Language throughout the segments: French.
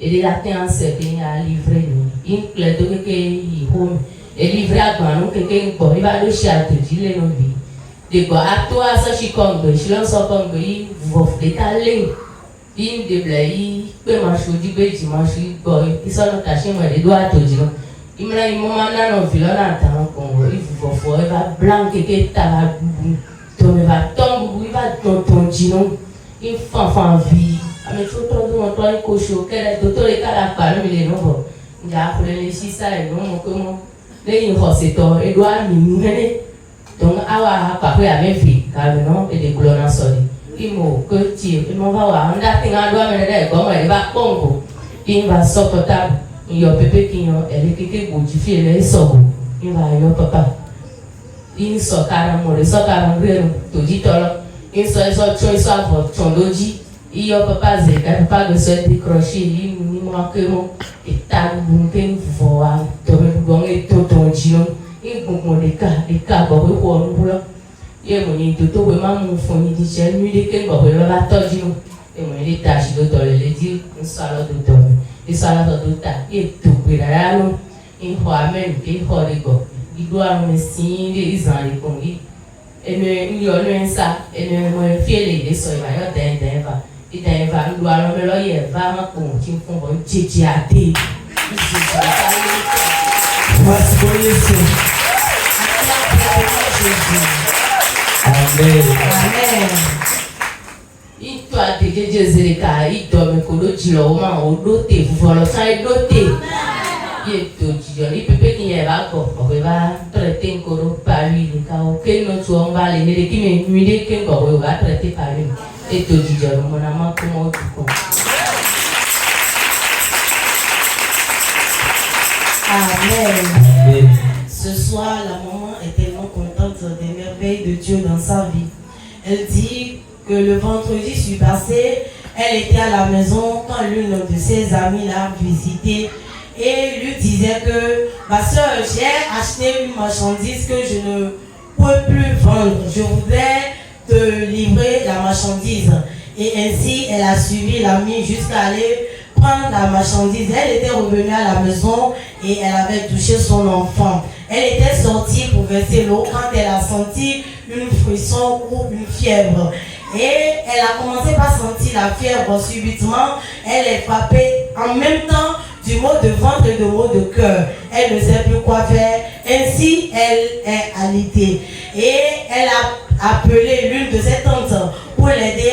Et les latins c'est bien à livrer nous. Il plaît de que il home et livrer à quoi nous que bon il va le château dire nos vies. De quoi à toi ça je congo, je lance au congo il vous détaler. Il de blaye peut marcher du bé dimanche boy il s'en attaché moi les doigts tout dire. Il me l'a moment là non violon attend congo il vous faut il va blanc que ta tomber va tomber il va ton dire il fan vie. Mais tout le monde doit être coché au cœur de tout les cas la parole mais les noms il y a pour les ça et non comment les infoseteurs et doit mener donc awa après avec vie car non et des couleurs sorti il m'a que tu il m'a va on a tinga doit mener comme il va pompo il va sortir table il y a pépé qui elle est qui modifier les sorts il va y papa il sort carrément le sort carrément tout dit alors il sort il sort ton doji il y a papa zéka papa de se décrocher il manque mon et ta bunken voix tomber bon et tout ton dion il bon des cas bon pour nous là et mon dit tout vraiment mon fond dit j'ai nuit de quel bon la tordino et mon dit tâche de dans le dit un salade de tomber et salade de ta et tout là non il faut même il faut les go il doit me signer ils en les congi et il y a le ça et me filer les soins va d'un et d'un va nous allons me loyer va pour qui font bon tchétchéaté Voici pour Jésus. Amen. Amen. Il doit te Jésus il doit me connaître le moment au doté vous voulez ça est doté il tout il peut pas qu'il y ait va il va traiter un coro par lui le cas auquel nous on va les mettre qui me nuit qu'un coro va traiter par lui et tout mon amant comment tu comprends. Amen. Ce soir, la maman est tellement contente des merveilles de Dieu dans sa vie. Elle dit que le vendredi passé, elle était à la maison quand l'une de ses amies l'a visitée et lui disait que ma soeur, j'ai acheté une marchandise que je ne peux plus vendre. Je voudrais te livrer la marchandise. Et ainsi, elle a suivi l'amie jusqu'à aller prendre la marchandise. Elle était revenue à la maison et elle avait touché son enfant. Elle était sortie pour verser l'eau quand elle a senti une frisson ou une fièvre. Et elle a commencé par sentir la fièvre subitement. Elle est frappée en même temps du mot de ventre et du mot de cœur. Elle ne sait plus quoi faire. Ainsi, elle est alitée. Et elle a appelé l'une de ses tantes pour l'aider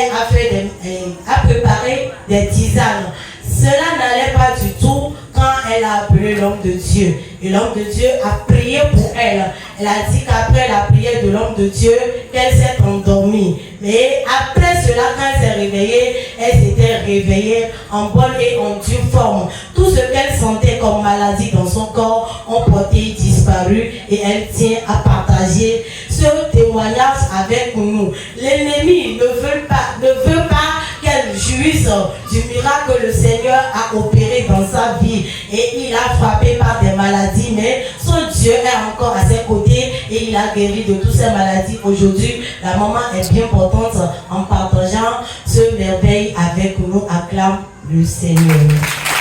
à préparer des tisanes. Cela n'allait pas du tout quand elle a appelé l'homme de Dieu. Et l'homme de Dieu a prié pour elle. Elle a dit qu'après la prière de l'homme de Dieu, qu'elle s'est endormie. Mais après cela, quand elle s'est réveillée, elle s'était réveillée en bonne et en due forme. Tout ce qu'elle sentait comme maladie dans son corps ont porté disparu et elle tient à partager ce témoignage avec nous. L'ennemi ne veut pas qu'elle jouisse du miracle que le Seigneur a opéré dans sa vie et il a frappé par des maladies, mais son Dieu est encore à ses côtés et il a guéri de toutes ces maladies. Aujourd'hui, la maman est bien contente en partageant ce merveille avec nous. Acclame le Seigneur.